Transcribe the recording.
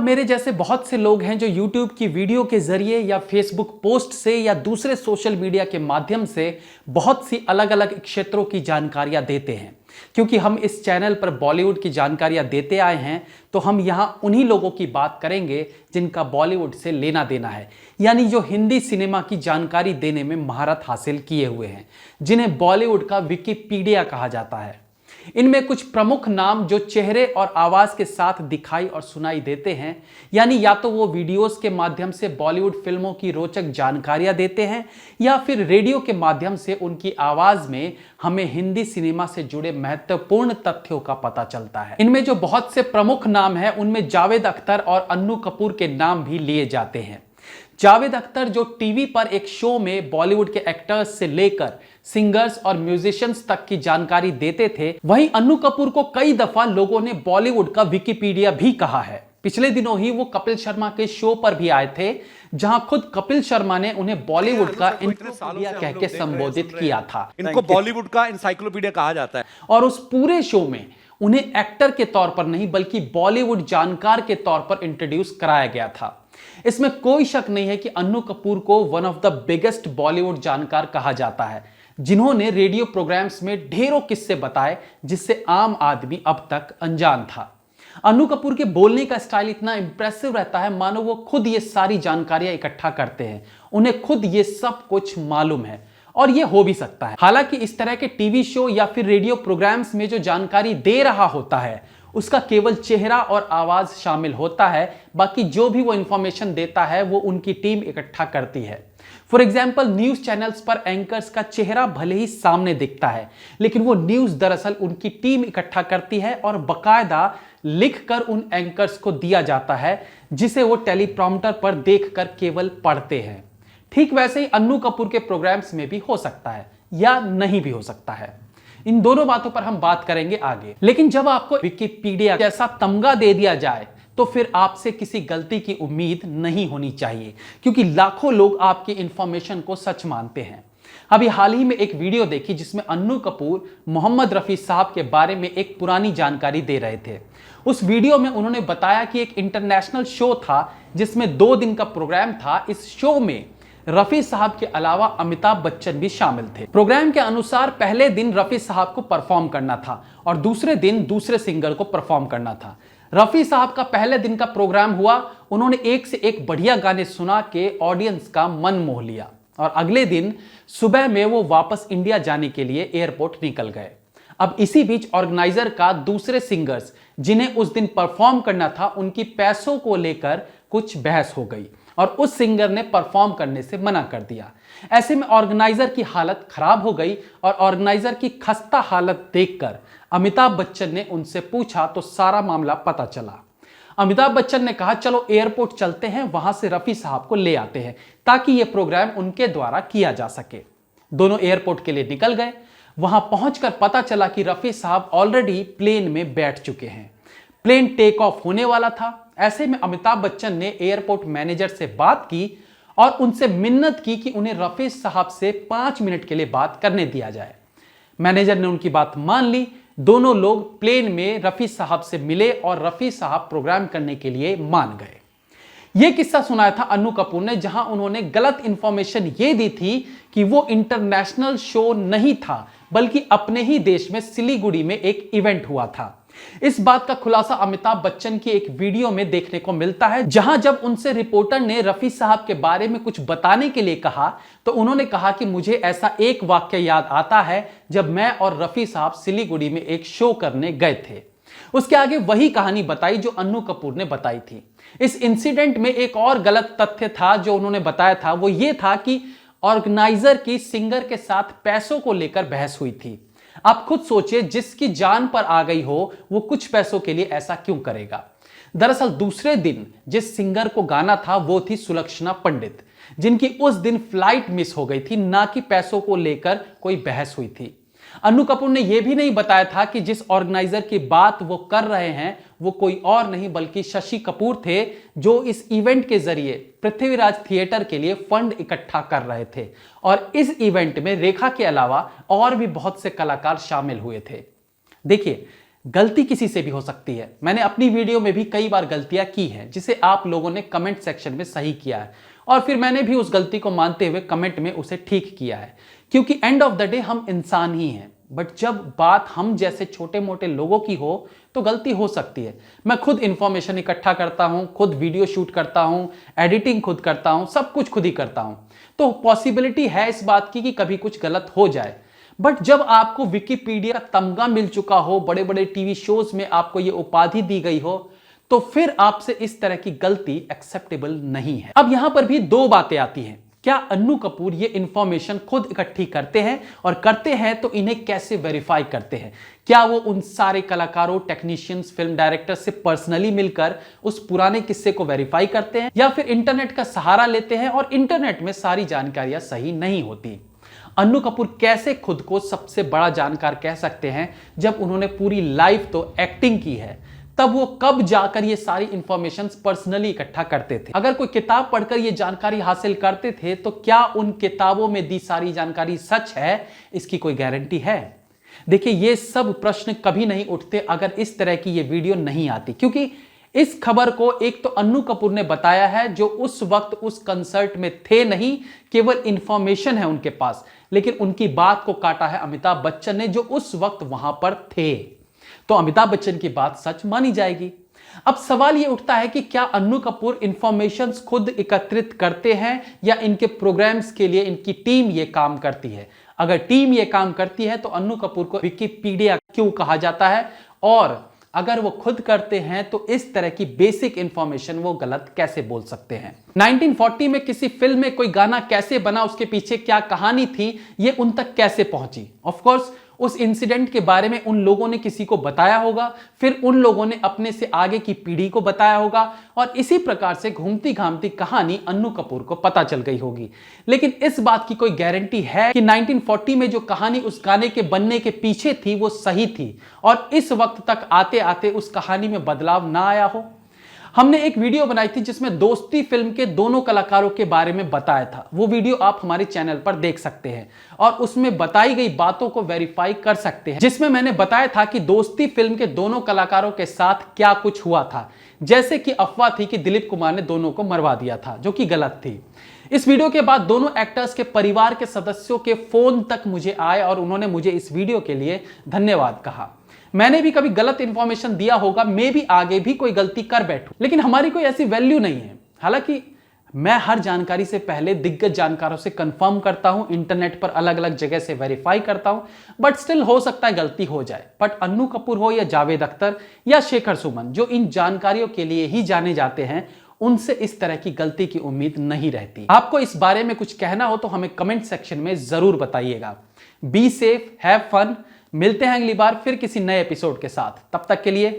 मेरे जैसे बहुत से लोग हैं जो YouTube की वीडियो के जरिए या Facebook पोस्ट से या दूसरे सोशल मीडिया के माध्यम से बहुत सी अलग अलग क्षेत्रों की जानकारियां देते हैं। क्योंकि हम इस चैनल पर बॉलीवुड की जानकारियां देते आए हैं, तो हम यहां उन्हीं लोगों की बात करेंगे जिनका बॉलीवुड से लेना देना है, यानी जो हिंदी सिनेमा की जानकारी देने में महारत हासिल किए हुए हैं, जिन्हें बॉलीवुड का विकिपीडिया कहा जाता है। इनमें कुछ प्रमुख नाम जो चेहरे और आवाज के साथ दिखाई और सुनाई देते हैं, यानी या तो वो वीडियोस के माध्यम से बॉलीवुड फिल्मों की रोचक जानकारियां देते हैं या फिर रेडियो के माध्यम से उनकी आवाज में हमें हिंदी सिनेमा से जुड़े महत्वपूर्ण तथ्यों का पता चलता है। इनमें जो बहुत से प्रमुख नाम हैं, उनमें जावेद अख्तर और अन्नू कपूर के नाम भी लिए जाते हैं। जावेद अख्तर जो टीवी पर एक शो में बॉलीवुड के एक्टर्स से लेकर सिंगर्स और म्यूजिशियंस तक की जानकारी देते थे, वहीं अन्नू कपूर को कई दफा लोगों ने बॉलीवुड का विकिपीडिया भी कहा है। पिछले दिनों ही वो कपिल शर्मा के शो पर भी आए थे, जहां खुद कपिल शर्मा ने उन्हें बॉलीवुड का एनसाइक्लोपीडिया कह के संबोधित किया था। इनको बॉलीवुड का एनसाइक्लोपीडिया कहा जाता है। और उस पूरे शो में उन्हें एक्टर के तौर पर नहीं बल्कि बॉलीवुड जानकार के तौर पर इंट्रोड्यूस कराया गया था। इसमें कोई शक नहीं है कि अन्नू कपूर को one of the biggest Bollywood जानकार कहा जाता है, जिन्होंने रेडियो प्रोग्राम्स में ढेरों किस्से बताए जिससे आम आदमी अब तक अनजान था। अन्नू कपूर के बोलने का स्टाइल इतना इंप्रेसिव रहता है मानो वो खुद ये सारी जानकारियां इकट्ठा करते हैं, उन्हें खुद ये सब कुछ मालूम है, और ये हो भी सकता है। हालांकि इस तरह के टीवी शो या फिर रेडियो प्रोग्राम्स में जो जानकारी दे रहा होता है उसका केवल चेहरा और आवाज शामिल होता है, बाकी जो भी वो इंफॉर्मेशन देता है वो उनकी टीम इकट्ठा करती है। फॉर एग्जाम्पल, न्यूज चैनल्स पर एंकर्स का चेहरा भले ही सामने दिखता है, लेकिन वो न्यूज दरअसल उनकी टीम इकट्ठा करती है और बकायदा लिखकर उन एंकर्स को दिया जाता है, जिसे वो टेलीप्रॉम्प्टर पर देखकर केवल पढ़ते हैं। ठीक वैसे ही अन्नू कपूर के प्रोग्राम्स में भी हो सकता है या नहीं भी हो सकता है। इन दोनों बातों पर हम बात करेंगे आगे। लेकिन जब आपको विकिपीडिया जैसा तमगा दे दिया जाए तो फिर आपसे किसी गलती की उम्मीद नहीं होनी चाहिए, क्योंकि लाखों लोग आपकी इंफॉर्मेशन को सच मानते हैं। अभी हाल ही में एक वीडियो देखी जिसमें अन्नू कपूर मोहम्मद रफी साहब के बारे में एक पुरानी जानकारी दे रहे थे। उस वीडियो में उन्होंने बताया कि एक इंटरनेशनल शो था जिसमें 2 दिन का प्रोग्राम था। इस शो में रफी साहब के अलावा अमिताभ बच्चन भी शामिल थे। प्रोग्राम के अनुसार पहले दिन रफी साहब को परफॉर्म करना था और दूसरे दिन दूसरे सिंगर को परफॉर्म करना था। रफी साहब का पहले दिन का प्रोग्राम हुआ, उन्होंने एक से एक बढ़िया गाने सुना के ऑडियंस का मन मोह लिया और अगले दिन सुबह में वो वापस इंडिया जाने के लिए एयरपोर्ट निकल गए। अब इसी बीच ऑर्गेनाइजर का दूसरे सिंगर्स जिन्हें उस दिन परफॉर्म करना था, उनकी पैसों को लेकर कुछ बहस हो गई और उस सिंगर ने परफॉर्म करने से मना कर दिया। ऐसे में ऑर्गेनाइजर की हालत खराब हो गई और ऑर्गेनाइजर की खस्ता हालत देखकर अमिताभ बच्चन ने उनसे पूछा तो सारा मामला पता चला। अमिताभ बच्चन ने कहा, चलो एयरपोर्ट चलते हैं, वहां से रफी साहब को ले आते हैं ताकि यह प्रोग्राम उनके द्वारा किया जा सके। दोनों एयरपोर्ट के लिए निकल गए। वहां पहुंचकर पता चला कि रफी साहब ऑलरेडी प्लेन में बैठ चुके हैं। प्लेन टेक ऑफ होने वाला था। ऐसे में अमिताभ बच्चन ने एयरपोर्ट मैनेजर से बात की और उनसे मिन्नत की कि उन्हें रफी साहब से 5 मिनट के लिए बात करने दिया जाए। मैनेजर ने उनकी बात मान ली। दोनों लोग प्लेन में रफी साहब से मिले और रफी साहब प्रोग्राम करने के लिए मान गए। यह किस्सा सुनाया था अन्नू कपूर ने, जहां उन्होंने गलत इंफॉर्मेशन यह दी थी कि वो इंटरनेशनल शो नहीं था, बल्कि अपने ही देश में सिलीगुड़ी में एक इवेंट हुआ था। इस बात का खुलासा अमिताभ बच्चन की एक वीडियो में देखने को मिलता है, जहां जब उनसे रिपोर्टर ने रफी साहब के बारे में कुछ बताने के लिए कहा तो उन्होंने कहा कि मुझे ऐसा एक वाक्य याद आता है जब मैं और रफी साहब सिलीगुड़ी में एक शो करने गए थे। उसके आगे वही कहानी बताई जो अन्नू कपूर ने बताई थी। इस इंसिडेंट में एक और गलत तथ्य था जो उन्होंने बताया था, वो ये था कि ऑर्गेनाइजर की सिंगर के साथ पैसों को लेकर बहस हुई थी। आप खुद सोचिए, जिसकी जान पर आ गई हो वो कुछ पैसों के लिए ऐसा क्यों करेगा। दरअसल दूसरे दिन जिस सिंगर को गाना था वो थी सुलक्षणा पंडित, जिनकी उस दिन फ्लाइट मिस हो गई थी, ना कि पैसों को लेकर कोई बहस हुई थी। अन्नू कपूर ने यह भी नहीं बताया था कि जिस ऑर्गेनाइजर की बात वो कर रहे हैं वो कोई और नहीं बल्कि शशि कपूर थे, जो इस इवेंट के जरिए पृथ्वीराज थिएटर के लिए फंड इकट्ठा कर रहे थे। और इस इवेंट में रेखा के अलावा और भी बहुत से कलाकार शामिल हुए थे। देखिए, गलती किसी से भी हो सकती है। मैंने अपनी वीडियो में भी कई बार गलतियां की हैं जिसे आप लोगों ने कमेंट सेक्शन में सही किया है और फिर मैंने भी उस गलती को मानते हुए कमेंट में उसे ठीक किया है, क्योंकि एंड ऑफ द डे हम इंसान ही हैं। बट जब बात हम जैसे छोटे मोटे लोगों की हो तो गलती हो सकती है। मैं खुद इंफॉर्मेशन इकट्ठा करता हूं, खुद वीडियो शूट करता हूं, एडिटिंग खुद करता हूं, सब कुछ खुद ही करता हूं, तो पॉसिबिलिटी है इस बात की कि कभी कुछ गलत हो जाए। बट जब आपको विकिपीडिया का तमगा मिल चुका हो, बड़े बड़े टीवी शोज में आपको यह उपाधि दी गई हो, तो फिर आपसे इस तरह की गलती एक्सेप्टेबल नहीं है। अब यहां पर भी दो बातें आती हैं। क्या अन्नू कपूर ये इंफॉर्मेशन खुद इकट्ठी करते हैं, और करते हैं तो इन्हें कैसे वेरीफाई करते हैं? क्या वो उन सारे कलाकारों, टेक्नीशियंस, फिल्म डायरेक्टर से पर्सनली मिलकर उस पुराने किस्से को वेरीफाई करते हैं, या फिर इंटरनेट का सहारा लेते हैं और इंटरनेट में सारी जानकारियां सही नहीं होती? अन्नू कपूर कैसे खुद को सबसे बड़ा जानकार कह सकते हैं जब उन्होंने पूरी लाइफ तो एक्टिंग की है? तब वो कब जाकर ये सारी इंफॉर्मेशन पर्सनली इकट्ठा करते थे? अगर कोई किताब पढ़कर ये जानकारी हासिल करते थे तो क्या उन किताबों में दी सारी जानकारी सच है? इसकी कोई गारंटी है? देखिए, ये सब प्रश्न कभी नहीं उठते अगर इस तरह की ये वीडियो नहीं आती, क्योंकि इस खबर को एक तो अन्नू कपूर ने बताया है जो उस वक्त उस कंसर्ट में थे नहीं, केवल इंफॉर्मेशन है उनके पास, लेकिन उनकी बात को काटा है अमिताभ बच्चन ने जो उस वक्त वहां पर थे। तो अमिताभ बच्चन की बात सच मानी जाएगी। अब सवाल यह उठता है कि क्या अन्नू कपूर इंफॉर्मेशंस खुद एकत्रित करते हैं या इनके प्रोग्राम्स के लिए इनकी टीम यह काम करती है? अगर टीम यह काम करती है तो अन्नू कपूर को विकिपीडिया क्यों कहा जाता है, और अगर वो खुद करते हैं तो इस तरह की बेसिक इंफॉर्मेशन वो गलत कैसे बोल सकते हैं? 1940 में किसी फिल्म में कोई गाना कैसे बना, उसके पीछे क्या कहानी थी, ये उन तक कैसे पहुंची? ऑफ कोर्स उस इंसिडेंट के बारे में उन लोगों ने किसी को बताया होगा, फिर उन लोगों ने अपने से आगे की पीढ़ी को बताया होगा, और इसी प्रकार से घूमती घामती कहानी अन्नू कपूर को पता चल गई होगी। लेकिन इस बात की कोई गारंटी है कि 1940 में जो कहानी उस गाने के बनने के पीछे थी वो सही थी और इस वक्त तक आते आते उस कहानी में बदलाव ना आया हो? हमने एक वीडियो बनाई थी जिसमें दोस्ती फिल्म के दोनों कलाकारों के बारे में बताया था। वो वीडियो आप हमारे चैनल पर देख सकते हैं और उसमें बताई गई बातों को वेरीफाई कर सकते हैं, जिसमें मैंने बताया था कि दोस्ती फिल्म के दोनों कलाकारों के साथ क्या कुछ हुआ था। जैसे कि अफवाह थी कि दिलीप कुमार ने दोनों को मरवा दिया था, जो कि गलत थी। इस वीडियो के बाद दोनों एक्टर्स के परिवार के सदस्यों के फोन तक मुझे आए और उन्होंने मुझे इस वीडियो के लिए धन्यवाद कहा। मैंने भी कभी गलत इंफॉर्मेशन दिया होगा, मैं भी आगे भी कोई गलती कर बैठूं, लेकिन हमारी कोई ऐसी वैल्यू नहीं है। हालांकि मैं हर जानकारी से पहले दिग्गज जानकारों से कंफर्म करता हूं, इंटरनेट पर अलग अलग जगह से वेरीफाई करता हूं, बट स्टिल हो सकता है गलती हो जाए। बट अन्नू कपूर हो या जावेद अख्तर या शेखर सुमन, जो इन जानकारियों के लिए ही जाने जाते हैं, उनसे इस तरह की गलती की उम्मीद नहीं रहती। आपको इस बारे में कुछ कहना हो तो हमें कमेंट सेक्शन में जरूर बताइएगा। Be safe, have fun. मिलते हैं अगली बार फिर किसी नए एपिसोड के साथ। तब तक के लिए